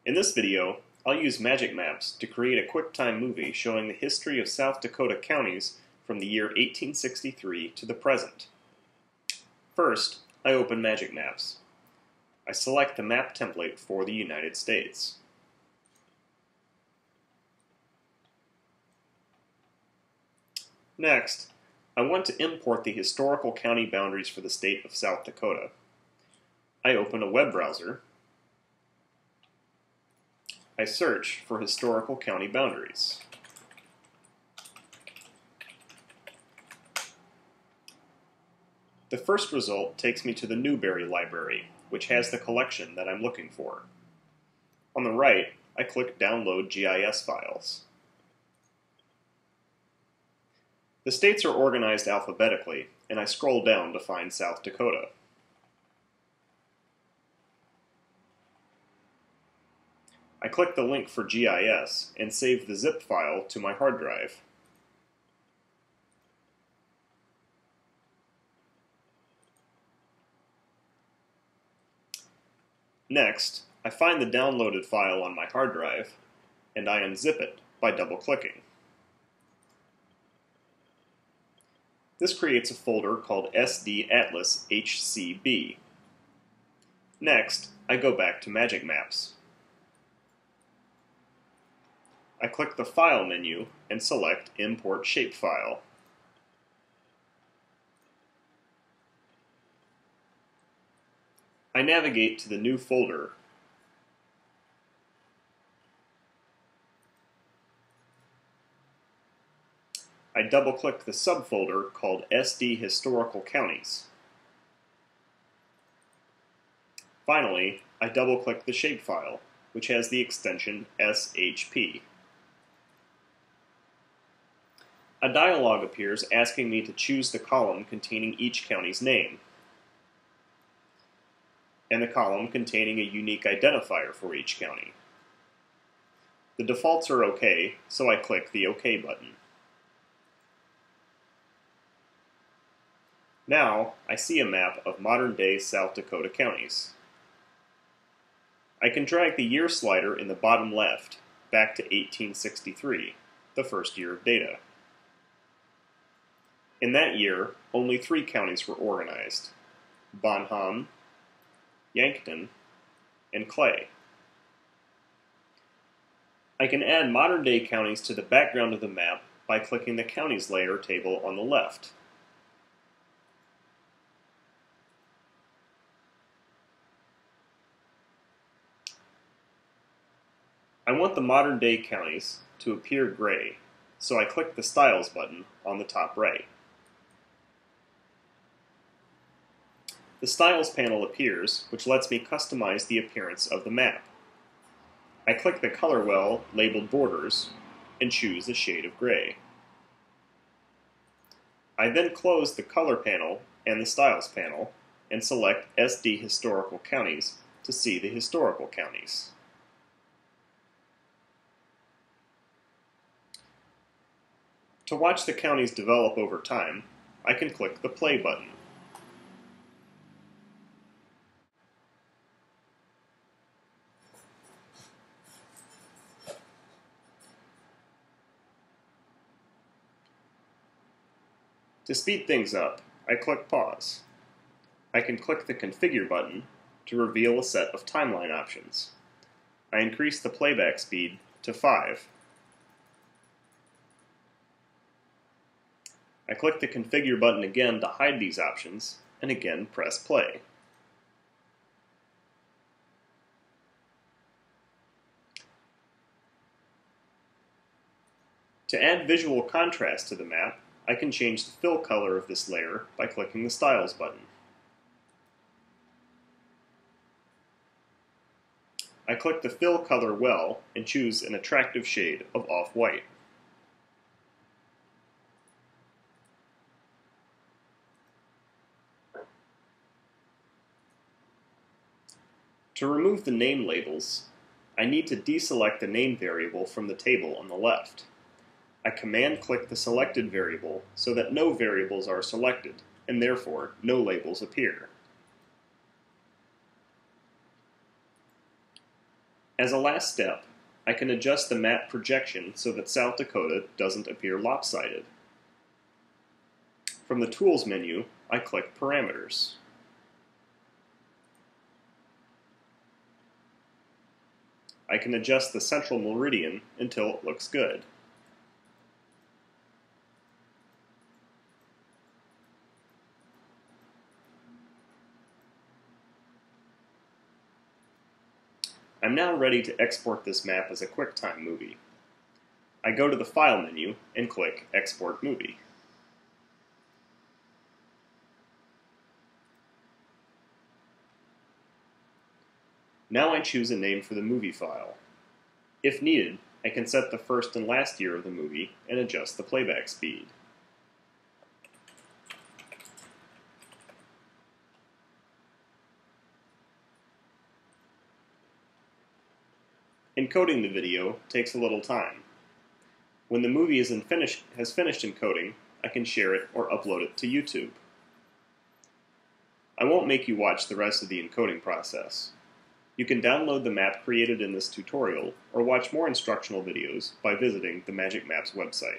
In this video, I'll use magic maps to create a QuickTime movie showing the history of South Dakota counties from the year 1863 to the present. First, I open Magic Maps. I select the map template for the United States. Next, I want to import the historical county boundaries for the state of South Dakota. I open a web browser. I search for historical county boundaries. The first result takes me to the Newberry Library, which has the collection that I'm looking for. On the right, I click Download GIS Files. The states are organized alphabetically, and I scroll down to find South Dakota. I click the link for GIS and save the zip file to my hard drive. Next, I find the downloaded file on my hard drive, and I unzip it by double-clicking. This creates a folder called SD Atlas HCB. Next, I go back to Magic Maps. I click the File menu and select Import Shapefile. I navigate to the new folder. I double-click the subfolder called SD Historical Counties. Finally, I double-click the shapefile, which has the extension SHP. A dialog appears asking me to choose the column containing each county's name, and the column containing a unique identifier for each county. The defaults are OK, so I click the OK button. Now, I see a map of modern-day South Dakota counties. I can drag the year slider in the bottom left back to 1863, the first year of data. In that year, only 3 counties were organized: Bonham, Yankton, and Clay. I can add modern-day counties to the background of the map by clicking the Counties layer table on the left. I want the modern-day counties to appear gray, so I click the Styles button on the top right. The Styles panel appears, which lets me customize the appearance of the map. I click the color well labeled Borders and choose a shade of gray. I then close the Color panel and the Styles panel and select SD Historical Counties to see the historical counties. To watch the counties develop over time, I can click the Play button. To speed things up, I click Pause. I can click the Configure button to reveal a set of timeline options. I increase the playback speed to 5. I click the Configure button again to hide these options, and again press Play. To add visual contrast to the map, I can change the fill color of this layer by clicking the Styles button. I click the Fill Color well and choose an attractive shade of off-white. To remove the name labels, I need to deselect the name variable from the table on the left. I command-click the selected variable so that no variables are selected, and therefore no labels appear. As a last step, I can adjust the map projection so that South Dakota doesn't appear lopsided. From the Tools menu, I click Parameters. I can adjust the central meridian until it looks good. I'm now ready to export this map as a QuickTime movie. I go to the File menu and click Export Movie. Now I choose a name for the movie file. If needed, I can set the first and last year of the movie and adjust the playback speed. Encoding the video takes a little time. When the movie has finished encoding, I can share it or upload it to YouTube. I won't make you watch the rest of the encoding process. You can download the map created in this tutorial or watch more instructional videos by visiting the Magic Maps website.